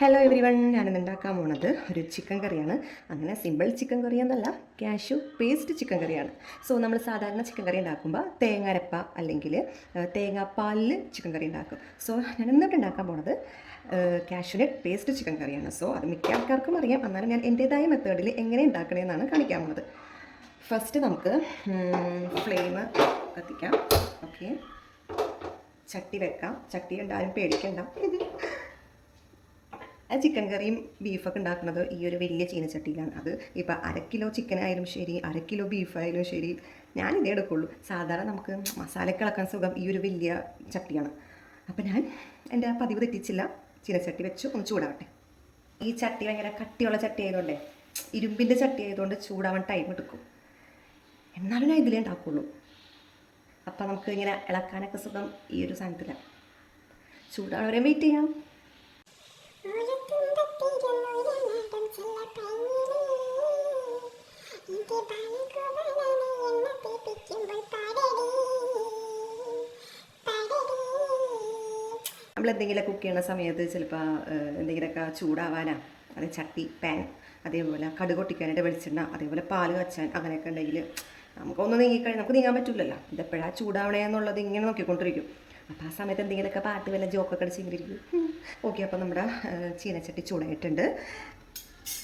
Hello every one, ഞാനിന്ന് ഉണ്ടാക്കാൻ പോണത് ഒരു ചിക്കൻ കറിയാണ്. അങ്ങനെ സിമ്പിൾ ചിക്കൻ കറി എന്നല്ല, കാഷ്യൂ പേസ്റ്റ് ചിക്കൻ കറിയാണ്. സോ നമ്മൾ സാധാരണ ചിക്കൻ കറി ഉണ്ടാക്കുമ്പോൾ തേങ്ങാരപ്പ അല്ലെങ്കിൽ തേങ്ങാപ്പാലിൽ ചിക്കൻ കറി ഉണ്ടാക്കും. സോ ഞാൻ ഇന്നിട്ട് ഉണ്ടാക്കാൻ പോണത് കാഷ്യൂനട്ട് പേസ്റ്റ് ചിക്കൻ കറിയാണ്. സോ അത് മിക്ക ആൾക്കാർക്കും അറിയാം, എന്നാലും ഞാൻ എൻ്റേതായ മെത്തേഡിൽ എങ്ങനെ ഉണ്ടാക്കണമെന്നാണ് കാണിക്കാൻ പോണത്. ഫസ്റ്റ് നമുക്ക് ഫ്ലെയിം കത്തിക്കാം. ഓക്കെ, ചട്ടി വെക്കാം. ചട്ടി ഉണ്ടായാലും പേടിക്കണ്ട. ആ ചിക്കൻ കറിയും ബീഫൊക്കെ ഉണ്ടാക്കുന്നത് ഈ ഒരു വലിയ ചീനച്ചട്ടിയിലാണ്. അത് ഇപ്പോൾ 1/2 കിലോ ചിക്കൻ ആയാലും ശരി, 1/2 കിലോ ബീഫായാലും ശരി, ഞാനിതേ എടുക്കുള്ളൂ. സാധാരണ നമുക്ക് മസാലയ്ക്ക് ഇളക്കാൻ സുഖം ഈ ഒരു വലിയ ചട്ടിയാണ്. അപ്പോൾ ഞാൻ എൻ്റെ പതിവ് തെറ്റിച്ചില്ല, ചീനച്ചട്ടി വെച്ചു, ഒന്ന് ചൂടാവട്ടെ. ഈ ചട്ടി ഭയങ്കര കട്ടിയുള്ള ചട്ടി ആയതുകൊണ്ടേ, ഇരുമ്പിൻ്റെ ചട്ടി ആയതുകൊണ്ട് ചൂടാവാൻ ടൈം എടുക്കും. എന്നാലും ഞാൻ ഇതിലേ ഉണ്ടാക്കുള്ളൂ. അപ്പോൾ നമുക്ക് ഇങ്ങനെ ഇളക്കാനൊക്കെ സുഖം ഈ ഒരു സാധനത്തിലാണ്. ചൂടാവരെ വെയിറ്റ് ചെയ്യാം. നമ്മൾ എന്തെങ്കിലും കുക്ക് ചെയ്യുന്ന സമയത്ത് ചിലപ്പോൾ എന്തെങ്കിലുമൊക്കെ ചൂടാവാനാ, അത് ചട്ടി പാൻ, അതേപോലെ കടുക് പൊട്ടിക്കാനായിട്ട് വെളിച്ചെണ്ണ, അതേപോലെ പാല് കാച്ചാൻ അങ്ങനെയൊക്കെ ഉണ്ടെങ്കിൽ നമുക്കൊന്ന് നമുക്ക് നീങ്ങാൻ പറ്റില്ലല്ലോ. ഇതെപ്പോഴാണ് ചൂടാവണേ എന്നുള്ളത് ഇങ്ങനെ നോക്കിക്കൊണ്ടിരിക്കും. അപ്പോൾ ആ സമയത്ത് എന്തെങ്കിലുമൊക്കെ പാട്ട് വല്ല ജോക്കൊക്കെ അടിച്ചിരിക്കും. ഓക്കെ, അപ്പോൾ നമ്മുടെ ചീനച്ചട്ടി ചൂടായിട്ടുണ്ട്.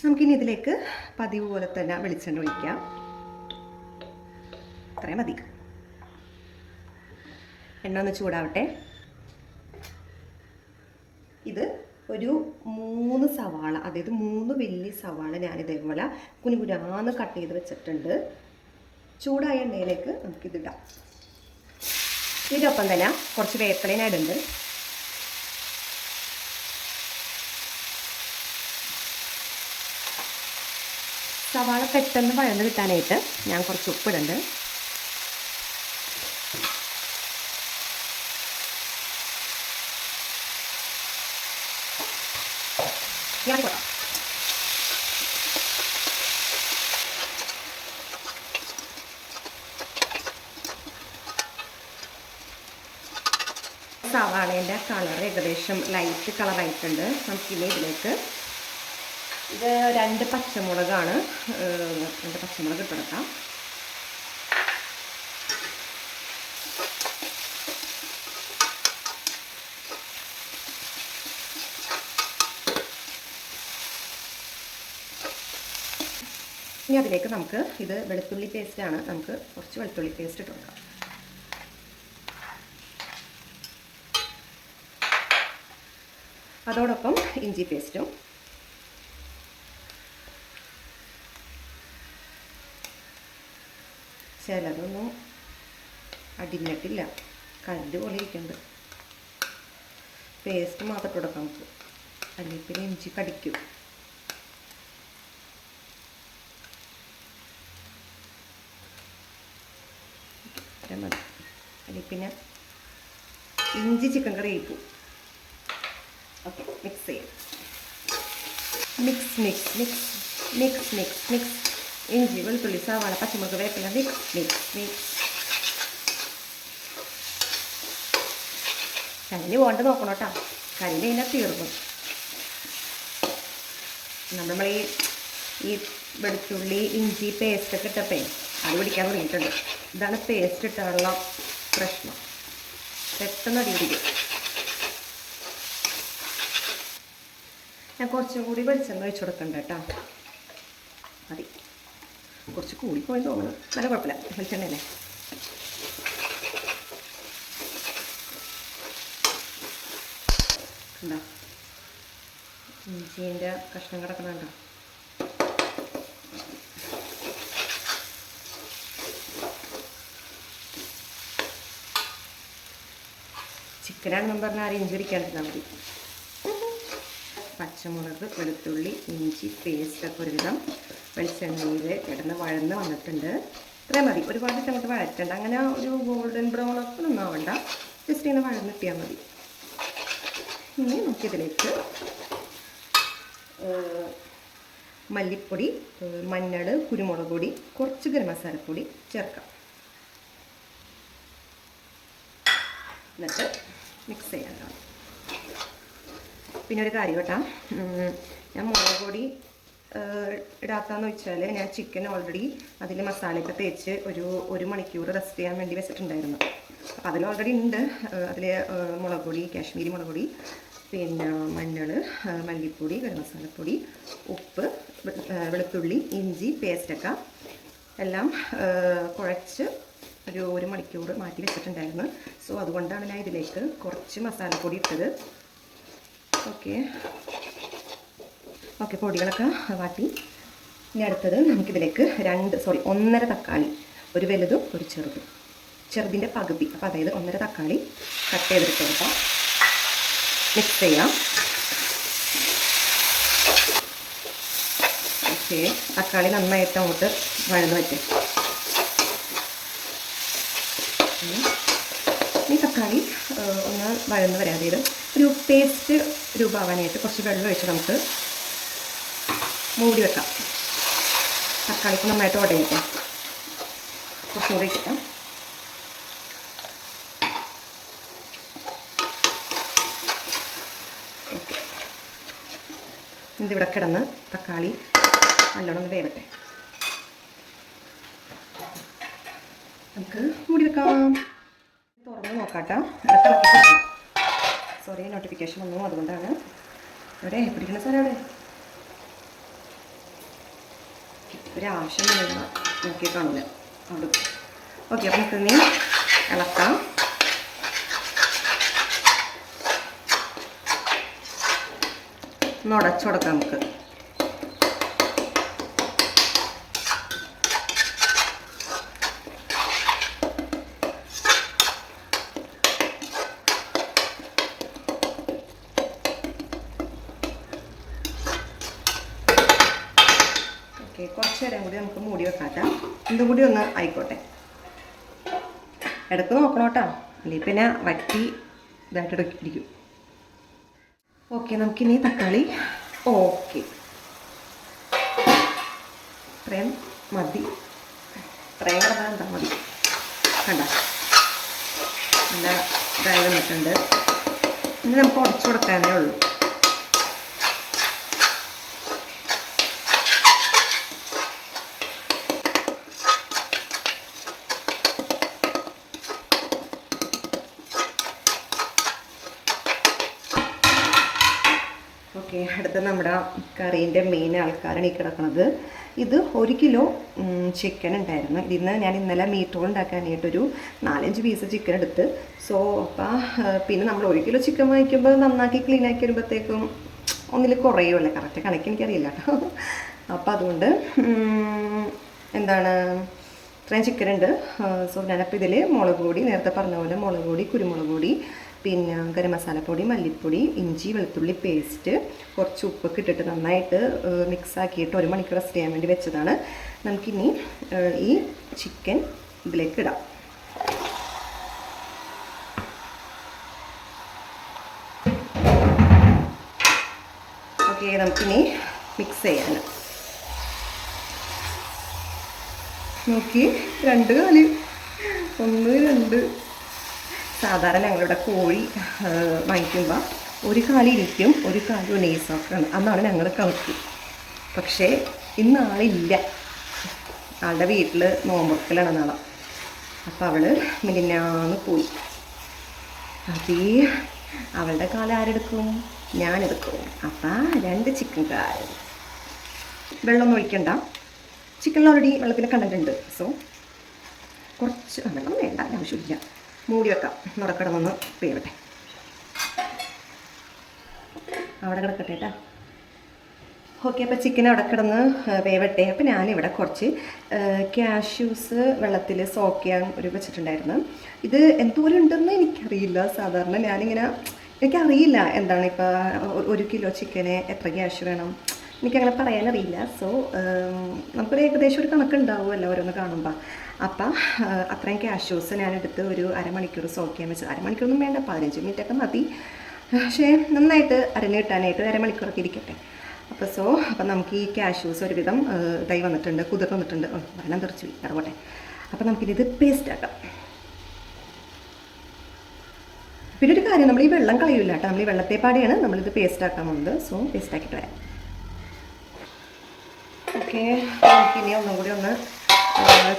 നമുക്കിനി ഇതിലേക്ക് പതിവ് പോലെ തന്നെ വെളിച്ചെണ്ണ ഒഴിക്കാം. അത്രയും മതി. എണ്ണ ഒന്ന് ചൂടാവട്ടെ. ഇത് ഒരു 3 സവാള, അതായത് 3 വലിയ സവാള ഞാനിതേപോലെ കുനുകുനാന്ന് കട്ട് ചെയ്ത് വെച്ചിട്ടുണ്ട്. ചൂടായ എണ്ണയിലേക്ക് നമുക്കിതിടാം. ഇതിനൊപ്പം തന്നെ കുറച്ച് വേപ്പിലയിടുന്നുണ്ട്. സവാള പെട്ടെന്ന് വഴന്ന് കിട്ടാനായിട്ട് ഞാൻ കുറച്ച് ഉപ്പിടുന്നുണ്ട്. സവാളേൻ്റെ കളർ ഏകദേശം ലൈറ്റ് കളറായിട്ടുണ്ട്. നമുക്കിനി ഇതിലേക്ക് ഇത് 2 പച്ചമുളകാണ്, 2 പച്ചമുളക് ഇട്ടെടുക്കാം. ഇനി അതിലേക്ക് നമുക്ക് ഇത് വെളുത്തുള്ളി പേസ്റ്റാണ്, നമുക്ക് കുറച്ച് വെളുത്തുള്ളി പേസ്റ്റ് ഇട്ട് കൊടുക്കാം. അതോടൊപ്പം ഇഞ്ചി പേസ്റ്റും. ചിലതൊന്നും അടിഞ്ഞിട്ടില്ല, കല്ല് പോലെ ഇരിക്കുന്നുണ്ട്. പേസ്റ്റ് മാത്രം ഇട്ട് കൊടുക്കാം നമുക്ക്, അല്ലെങ്കിൽ പിന്നെ ഇഞ്ചി കടിക്കും. മതി. അല്ലെങ്കിൽ പിന്നെ ഇഞ്ചി ചിക്കൻ കറി ആയിപ്പോ. ഓക്കെ, മിക്സ് ചെയ്യാം. Mix mix mix mix mix mix ഇഞ്ചി, വെളുത്തുള്ളി, സവാള, പച്ചമുളക്, വേപ്പില, മിക്സ് മിക്സ് മിക്സ്. കരിഞ്ഞ് പോകേണ്ട നോക്കണം കേട്ടോ, കരിഞ്ഞ് കഴിഞ്ഞാൽ തീർന്നു. നമ്മൾ ഈ വെളുത്തുള്ളി ഇഞ്ചി പേസ്റ്റൊക്കെ ഇട്ടപ്പേ അത് പിടിക്കാൻ തുടങ്ങിയിട്ടുണ്ട്. ഇതാണ് പേസ്റ്റ് ഇട്ടാനുള്ള പ്രശ്നം, പെട്ടെന്ന് അടി പിടിക്കും. ഞാൻ കുറച്ചും കൂടി വെളിച്ചെണ്ണ ഒഴിച്ചു കൊടുക്കണ്ട കേട്ടോ, മതി. കുറച്ച് കൂടിപ്പോയി തോന്നുന്നു, നല്ല കുഴപ്പമില്ല, വെളിച്ചെണ്ണയല്ലേ. കണ്ടോ ഇഞ്ചിൻ്റെ കഷ്ണം കിടക്കണുണ്ടോ? ചിക്കനാണെന്ന് പറഞ്ഞാൽ ആരും ഇഞ്ചി പിടിക്കാണ്ടിരുന്നാൽ മതി. പച്ചമുളക്, വെളുത്തുള്ളി, ഇഞ്ചി പേസ്റ്റൊക്കെ ഒരുവിധം വെളിച്ചെണ്ണയിൽ കിടന്ന് വഴന്ന് വന്നിട്ടുണ്ട്. ഇത്രയും മതി, ഒരുപാട് അങ്ങോട്ട് വഴറ്റണ്ട. അങ്ങനെ ഒരു ഗോൾഡൻ ബ്രൗൺ ഒക്കെ ഒന്നും ആവണ്ട, ജസ്റ്റ് ഇങ്ങനെ വഴന്നിട്ടിയാൽ മതി. ഇനി നമുക്കിതിലേക്ക് മല്ലിപ്പൊടി, മഞ്ഞൾ, കുരുമുളക് പൊടി, കുറച്ച് ഗരം മസാലപ്പൊടി ചേർക്കാം. എന്നിട്ട് മിക്സ് ചെയ്യാനാണ്. പിന്നെ ഒരു കാര്യം കേട്ടോ, ഞാൻ മുളക് പൊടി ഇടാക്കാന്ന് വെച്ചാൽ ഞാൻ ചിക്കൻ ഓൾറെഡി അതിൽ മസാലയൊക്കെ തേച്ച് ഒരു മണിക്കൂർ റെസ്റ്റ് ചെയ്യാൻ വേണ്ടി വെച്ചിട്ടുണ്ടായിരുന്നു. അപ്പോൾ അതിൽ ഓൾറെഡി ഉണ്ട്. അതിൽ മുളക് പൊടി, കാശ്മീരി മുളക് പൊടി, പിന്നെ മഞ്ഞൾ, മല്ലിപ്പൊടി, ഗരം മസാലപ്പൊടി, ഉപ്പ്, വെളുത്തുള്ളി, ഇഞ്ചി പേസ്റ്റൊക്കെ എല്ലാം കുഴച്ച് ഒരു മണിക്കൂർ മാറ്റി വെച്ചിട്ടുണ്ടായിരുന്നു. സോ അതുകൊണ്ടാണ് ഞാൻ ഇതിലേക്ക് കുറച്ച് മസാലപ്പൊടി ഇട്ടത്. ഓക്കെ, പൊടികളൊക്കെ വാട്ടി. ഇനി അടുത്തത് നമുക്കിതിലേക്ക് 1.5 തക്കാളി, ഒരു വലുതും ഒരു ചെറുതും, ചെറുതിൻ്റെ പകുതി, അപ്പോൾ അതായത് 1.5 തക്കാളി കട്ട് ചെയ്തിട്ട് കൊടുക്കാം. മിക്സ് ചെയ്യാം. ഓക്കെ, തക്കാളി നന്നായിട്ട് അങ്ങോട്ട് വഴന്ന് വയ്ക്കും. ഈ തക്കാളി ഒന്ന് വഴന്ന് വരാം. അതായത് ഒരു പേസ്റ്റ് രൂപമാവാനായിട്ട് കുറച്ച് വെള്ളം ഒഴിച്ച് നമുക്ക് മൂടി വെക്കാം. തക്കാളിക്ക് നന്നായിട്ട് ഉടയിക്കാം. കുറച്ചും കൂടി വയ്ക്കാം. ഓക്കെ, ഇതിവിടെ കിടന്ന് തക്കാളി നല്ലോണം ഒന്ന് വേവട്ടെ. നമുക്ക് മൂടി വെക്കാം. തുറന്ന് നോക്കാട്ടോ. സോറി, നോട്ടിഫിക്കേഷൻ വന്നു, അതുകൊണ്ടാണ്. ഇവിടെ പിടിക്കുന്ന സാറേ, അവിടെ ഒരാവശ്യം നോക്കി കാണില്ല അവിടെ. ഓക്കെ, അപ്പം നമുക്ക് ഇനി ഇളക്കാം. ഒന്ന് ഉടച്ചുകൊടുക്കാം നമുക്ക്. ഓക്കെ, കുറച്ച് നേരം കൂടി നമുക്ക് മൂടി വെക്കാട്ടോ. ഇതും കൂടി ഒന്ന് ആയിക്കോട്ടെ. ഇടയ്ക്ക് നോക്കണം കേട്ടോ, അല്ലെങ്കിൽ പിന്നെ വറ്റി ഇതായിട്ട് ഇരിക്കും. ഓക്കെ, നമുക്കിനി തക്കാളി ഇത്രയും മതി. ഇത്രയും കിടന്നാൽ എന്താ മതി. കണ്ട, നല്ല ഇതായി വന്നിട്ടുണ്ട്. ഇനി നമുക്ക് ഉടച്ചു കൊടുക്കാനേ ഉള്ളൂ. ഓക്കെ, അടുത്ത നമ്മുടെ കറീൻ്റെ മെയിൻ ആൾക്കാരാണ് ഈ കിടക്കുന്നത്. ഇത് 1 കിലോ ചിക്കൻ ഉണ്ടായിരുന്നു. ഇതിന്ന് ഞാൻ ഇന്നലെ മീറ്റ് റോൾ ഉണ്ടാക്കാനായിട്ടൊരു 4-5 പീസ് ചിക്കൻ എടുത്ത്. സോ അപ്പോൾ പിന്നെ നമ്മൾ 1 കിലോ ചിക്കൻ വാങ്ങിക്കുമ്പോൾ നന്നാക്കി ക്ലീൻ ആക്കി വരുമ്പോഴത്തേക്കും ഒന്നിൽ കുറയുമല്ലേ. കറക്റ്റ് കണക്ക് എനിക്കറിയില്ല കേട്ടോ. അപ്പോൾ അതുകൊണ്ട് ഇത്രയും ചിക്കൻ ഉണ്ട്. സോ ഞാനപ്പോൾ ഇതിൽ മുളക് പൊടി, നേരത്തെ പറഞ്ഞ പോലെ മുളക് പൊടി, കുരുമുളക് പൊടി, പിന്നെ ഗരം മസാലപ്പൊടി, മല്ലിപ്പൊടി, ഇഞ്ചി, വെളുത്തുള്ളി പേസ്റ്റ്, കുറച്ച് ഉപ്പൊക്കെ ഇട്ടിട്ട് നന്നായിട്ട് മിക്സാക്കിയിട്ട് 1 മണിക്കൂർ റെസ്റ്റ് ചെയ്യാൻ വേണ്ടി വെച്ചതാണ്. നമുക്കിനി ഈ ചിക്കൻ ഇതിലേക്ക് ഇടാം. ഓക്കെ, നമുക്കിനി മിക്സ് ചെയ്യാൻ. നോക്കി 2 കാല്, 1 2. സാധാരണ ഞങ്ങളിവിടെ കോഴി വാങ്ങിക്കുമ്പോൾ 1 കാല് ഇരിക്കും, 1 കാല് നെയ്സൊക്കെയാണ്. അന്നാണ് ഞങ്ങൾ കണക്ക്. പക്ഷേ ഇന്ന് ആളില്ല. ആളുടെ വീട്ടിൽ നോമ്പുറക്കലാണ് നാളെ. അപ്പോൾ അവൾ മിനിഞ്ഞാന്ന് പോയി. അതേ അവളുടെ കാലം ആരെടുക്കും? ഞാനെടുക്കും. അപ്പം 2 ചിക്കൻ കാല്. വെള്ളമൊന്നും ഒഴിക്കണ്ട. ചിക്കനിൽ ഓൾറെഡി വെള്ളത്തിൻ്റെ കണ്ടന്റ് ഉണ്ട്. സോ കുറച്ച് വെള്ളം വേണ്ട, ആവശ്യമില്ല. മൂടി വെക്കാം. നടക്കണമെന്ന് വേവട്ടെ. അവിടെ കിടക്കട്ടെ കേട്ടോ. ഓക്കെ, അപ്പോൾ ചിക്കൻ അവിടെ കിടന്ന് വേവട്ടെ. അപ്പോൾ ഞാനിവിടെ കുറച്ച് കാഷ്യൂസ് വെള്ളത്തിൽ സോക്ക് ചെയ്യാൻ വെച്ചിട്ടുണ്ടായിരുന്നു. ഇത് എന്തോരം ഉണ്ടെന്ന് എനിക്കറിയില്ല. സാധാരണ എനിക്കറിയില്ല എന്താണ് ഇപ്പോൾ 1 കിലോ ചിക്കന് എത്ര കാഷ്യൂ വേണം, എനിക്കങ്ങനെ പറയാനറിയില്ല. സോ നമുക്കൊരു ഏകദേശം ഒരു കണക്കുണ്ടാവുമല്ലോ ഓരോന്ന് കാണുമ്പോൾ. അപ്പം അത്രയും കാഷ്യൂസ് ഞാനെടുത്ത് ഒരു അരമണിക്കൂർ സോക്ക് ചെയ്യാൻ വെച്ചത്. അരമണിക്കൂറൊന്നും വേണ്ട, 15 മിനിറ്റൊക്കെ മതി. പക്ഷേ നന്നായിട്ട് അരഞ്ഞ് കിട്ടാനായിട്ട് അരമണിക്കൂറൊക്കെ ഇരിക്കട്ടെ. അപ്പം നമുക്ക് ഈ കാഷ്യൂസ് ഒരുവിധം ഇതായി വന്നിട്ടുണ്ട്, കുതിർന്ന് വന്നിട്ടുണ്ട്. വെള്ളം തെറിച്ച് ഇറങ്ങട്ടെ. അപ്പം നമുക്കിത് പേസ്റ്റ് ആക്കാം. പിന്നെ ഒരു കാര്യം, നമ്മൾ ഈ വെള്ളം കളയില്ല കേട്ടോ, നമ്മൾ ഈ വെള്ളത്തെ പാടിയാണ് നമ്മളിത് പേസ്റ്റ് ആക്കാൻ പോകുന്നത്. സോ പേസ്റ്റ് ആക്കിയിട്ട് വരാം. ഓക്കെ, നമുക്കിനി ഒന്നും കൂടി ഒന്ന്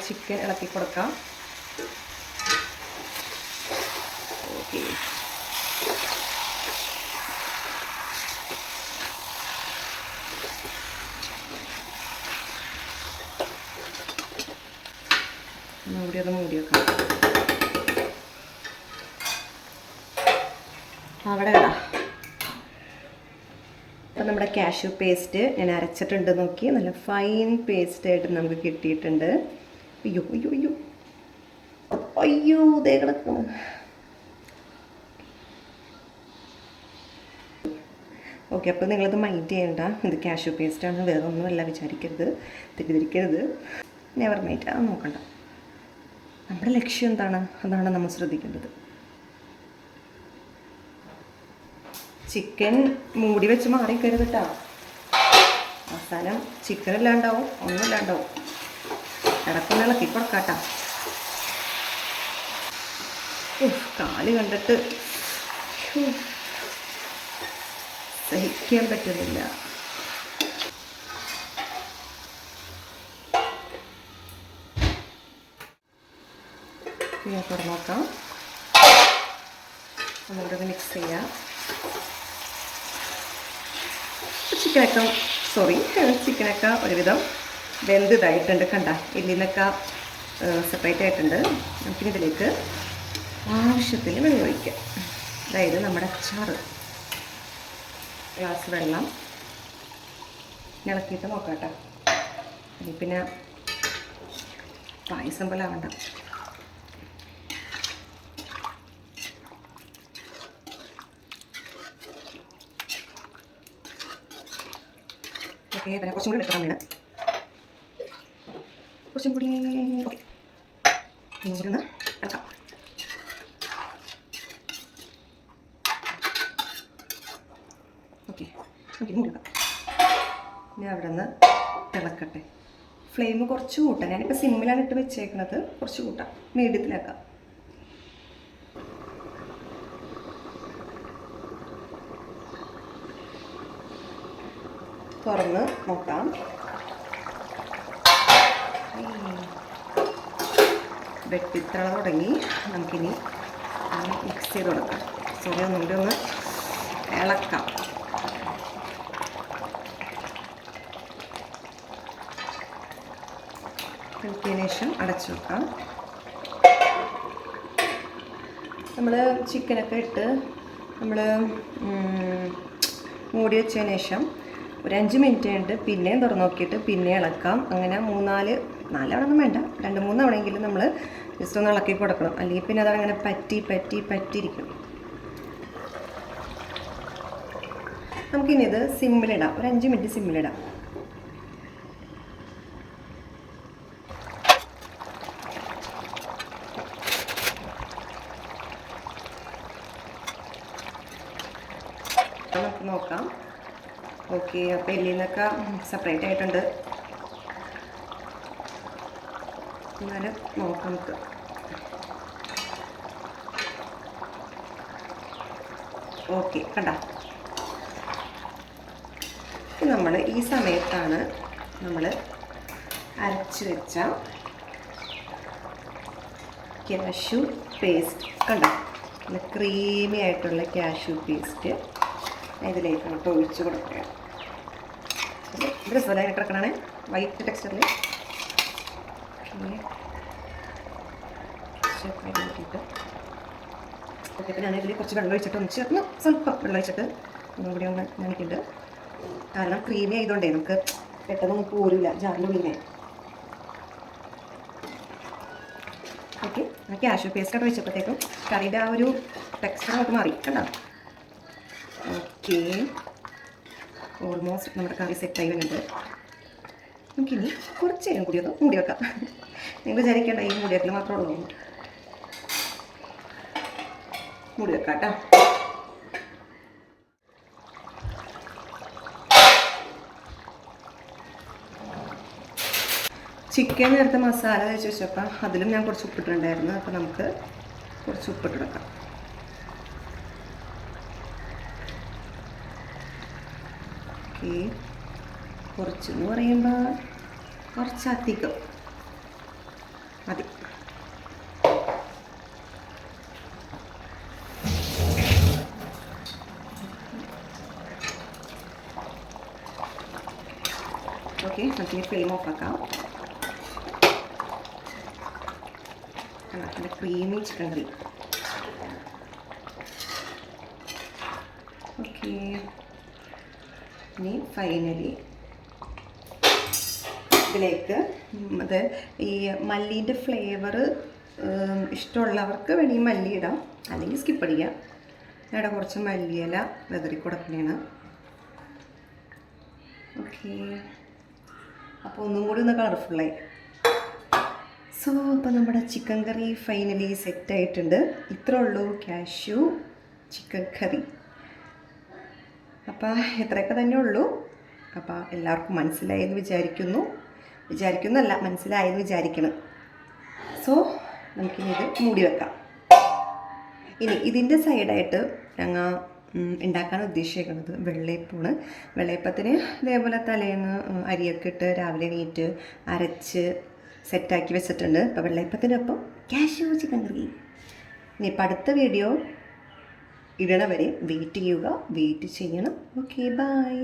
ചിക്കൻ ഇളക്കി കൊടുക്കാം. ഓക്കെ, ഒന്നുകൂടി ഒന്ന് മൂടി വെക്കാം. അവിടെ അപ്പം നമ്മുടെ കാഷ്യൂ പേസ്റ്റ് ഞാൻ അരച്ചിട്ടുണ്ട്. നോക്കി, നല്ല ഫൈൻ പേസ്റ്റായിട്ട് നമുക്ക് കിട്ടിയിട്ടുണ്ട്. അയ്യോ അയ്യോ അയ്യോ അയ്യോ, ദേ കിടക്കുന്നു. ഓക്കെ, അപ്പോൾ നിങ്ങളത് മൈൻഡ് ചെയ്യണ്ട, ഇത് കാഷ്യൂ പേസ്റ്റാണ്, വേറെ ഒന്നുമല്ല വിചാരിക്കരുത്, തെറ്റിദ്ധരിക്കരുത്. നെവർ മൈൻഡ്, അത് നോക്കണ്ട. നമ്മുടെ ലക്ഷ്യം എന്താണ്, അതാണ് നമ്മൾ ശ്രദ്ധിക്കേണ്ടത്. ചിക്കൻ മൂടി വെച്ച് മാറിക്കരുത് കേട്ടോ. അവസാനം ചിക്കൻ ഇല്ലാണ്ടാവും, ഒന്നും ഇല്ലാണ്ടാവും. ഇടക്കൊന്ന് ഇളക്കി കൊടുക്കാട്ടോ. കാല് കണ്ടിട്ട് സഹിക്കാൻ പറ്റുന്നില്ല. തുറന്നു നോക്കാം. ഒന്നുകൂടെ മിക്സ് ചെയ്യാം. ചിക്കനൊക്കെ ഒരുവിധം വെന്തിതായിട്ടുണ്ട്. കണ്ട, എല്ലിനൊക്കെ സെപ്പറേറ്റ് ആയിട്ടുണ്ട്. നമുക്കിനി ഇതിലേക്ക് ആവശ്യത്തിന് വെള്ളം ഒഴിക്കാം. അതായത് നമ്മുടെ അച്ചാറ് ഗ്ലാസ് വെള്ളം ഇളക്കിയിട്ട് നോക്കാം കേട്ടോ. പിന്നെ പായസം പോലെ ആവണ്ട. ഓക്കെ, പിന്നെ കുറച്ചും കൂടി എടുക്കാൻ വേണം. കുറച്ചും കൂടി. ഓക്കെ, ഒന്നുകൂടി ഒന്ന് ഇളക്കാം. ഓക്കെ, നമുക്ക് മൂടി വെക്കാം. ഇനി അവിടെ നിന്ന് തിളക്കട്ടെ. ഫ്ലെയിം കുറച്ച് കൂട്ടാം. ഞാനിപ്പോൾ സിമ്മിലാണ് ഇട്ട് വെച്ചേക്കുന്നത്. കുറച്ച് കൂട്ടാം, മീഡിയത്തിലാക്കാം. തുറന്ന് നോക്കാം. വെട്ടിത്തള തുടങ്ങി. നമുക്കിനി മിക്സ് ചെയ്ത് കൊടുക്കാം. സോറി, ഒന്നുകൂടി ഒന്ന് ഇളക്കാം. ഇളക്കിയതിന് ശേഷം അടച്ചു വെക്കാം. നമ്മൾ ചിക്കനൊക്കെ ഇട്ട് നമ്മൾ മൂടി വെച്ചതിന് ശേഷം ഒരു 5 മിനിറ്റ് കഴിഞ്ഞിട്ട് പിന്നെയും തുറന്ന് നോക്കിയിട്ട് പിന്നെ ഇളക്കാം. അങ്ങനെ 3-4 തവണ വേണ്ട, 2-3 തവണയെങ്കിലും നമ്മൾ ജസ്റ്റ് ഒന്ന് ഇളക്കി കൊടുക്കണം. അല്ലെങ്കിൽ പിന്നെ അതങ്ങനെ പറ്റിയിരിക്കും. നമുക്കിനി ഇത് സിമ്മിലിടാം. ഒരു 5 മിനിറ്റ് സിമ്മിലിടാം. നമുക്ക് നോക്കാം. ഓക്കെ, അപ്പോൾ എല്ലിൽ നിന്നൊക്കെ സെപ്പറേറ്റ് ആയിട്ടുണ്ട്. എന്നാലും നോക്കാം നമുക്ക്. ഓക്കെ, കണ്ട. നമ്മൾ ഈ സമയത്താണ് നമ്മൾ അരച്ച് വെച്ച കാഷ്യൂ പേസ്റ്റ്, കണ്ട, നല്ല ക്രീമി ആയിട്ടുള്ള കാഷ്യൂ പേസ്റ്റ് ഇതിലേക്ക് അങ്ങോട്ട് ഒഴിച്ച് കൊടുക്കുക. രസമല്ല കിടക്കണേ, വൈറ്റ് ടെക്സ്ചറിൽ. ഓക്കെ, അപ്പോൾ ഞാനിതിൽ കുറച്ച് വെള്ളം ഒഴിച്ചിട്ട് ഒന്ന് ചേർന്ന് സ്വല്പം വെള്ളം ഒഴിച്ചിട്ട് ഒന്നും കൂടി ഒന്ന് നനയ്ക്കുന്നുണ്ട്. കാരണം ക്രീമി ആയതുകൊണ്ടേ നമുക്ക് പെട്ടെന്നൊന്നും പോരില്ല ജാറിൻ്റെ ഉള്ളിനെ. ഓക്കെ, ആ കാഷ്യൂ പേസ്റ്റൊക്കെ വെച്ചപ്പോഴത്തേക്കും കറിയുടെ ആ ഒരു ടെക്സ്ചർ നമുക്ക് മാറി, കണ്ടോ? ഓക്കെ, ഓൾമോസ്റ്റ് നമ്മുടെ കറി സെറ്റായി വരുന്നുണ്ട്. നമുക്കിനി കുറച്ച് നേരം കൂടി ഒന്ന് മൂടി വെക്കാം. നിങ്ങൾ വിചാരിക്കേണ്ട ഈ മൂടി വെക്കൽ മാത്രമേ ഉള്ളൂ. മൂടി വെക്കാം കേട്ടോ. ചിക്കൻ നേരത്തെ മസാല തേച്ച് വെച്ചപ്പോൾ അതിലും ഞാൻ കുറച്ച് ഉപ്പിട്ടിട്ടുണ്ടായിരുന്നു. അപ്പോൾ നമുക്ക് കുറച്ച് ഉപ്പിട്ടെടുക്കാം. ഓക്കെ, കുറച്ചെന്ന് പറയുമ്പോൾ കുറച്ചധികം മതി. ഓക്കെ, നമുക്ക് ഫ്ലെയിം ഓഫ് ആക്കാം. നല്ല ക്രീമി ചിക്കൻ കറി. ഓക്കെ, ഇനി ഫൈനലി ഇതിലേക്ക് അത് ഈ മല്ലീൻ്റെ ഫ്ലേവർ ഇഷ്ടമുള്ളവർക്ക് വേണമെങ്കിൽ മല്ലി ഇടാം, അല്ലെങ്കിൽ സ്കിപ്പ് അടിക്കാം. ഇവിടെ കുറച്ച് മല്ലിയില വെതറി കൊടുക്കണേണ്. ഓക്കെ, അപ്പോൾ ഒന്നും കൂടി ഒന്ന് കളർഫുള്ളായി. സോ അപ്പോൾ നമ്മുടെ ചിക്കൻ കറി ഫൈനലി സെറ്റായിട്ടുണ്ട്. ഇത്രേ ഉള്ളൂ കാഷ്യൂ ചിക്കൻ കറി. അപ്പോൾ ഇത്രയൊക്കെ തന്നെ ഉള്ളൂ. അപ്പോൾ എല്ലാവർക്കും മനസ്സിലായെന്ന് വിചാരിക്കുന്നല്ല, മനസ്സിലായെന്ന് വിചാരിക്കണം. സോ നമുക്കിനി ഇത് മൂടി വെക്കാം. ഇനി ഇതിൻ്റെ സൈഡായിട്ട് ഞങ്ങൾ ഉണ്ടാക്കാൻ ഉദ്ദേശിക്കുന്നത് വെള്ളയപ്പമാണ്. വെള്ളയപ്പത്തിന് ഇതേപോലെ തലേന്ന് അരിയൊക്കെ ഇട്ട് രാവിലെ എണീറ്റ് അരച്ച് സെറ്റാക്കി വെച്ചിട്ടുണ്ട്. അപ്പോൾ വെള്ളയപ്പത്തിനൊപ്പം കാഷ്യൂ ചിക്കൻ കറി. ഇനിയിപ്പോൾ അടുത്ത വീഡിയോ ഇടണ വരെ വെയിറ്റ് ചെയ്യണം. Okay, by.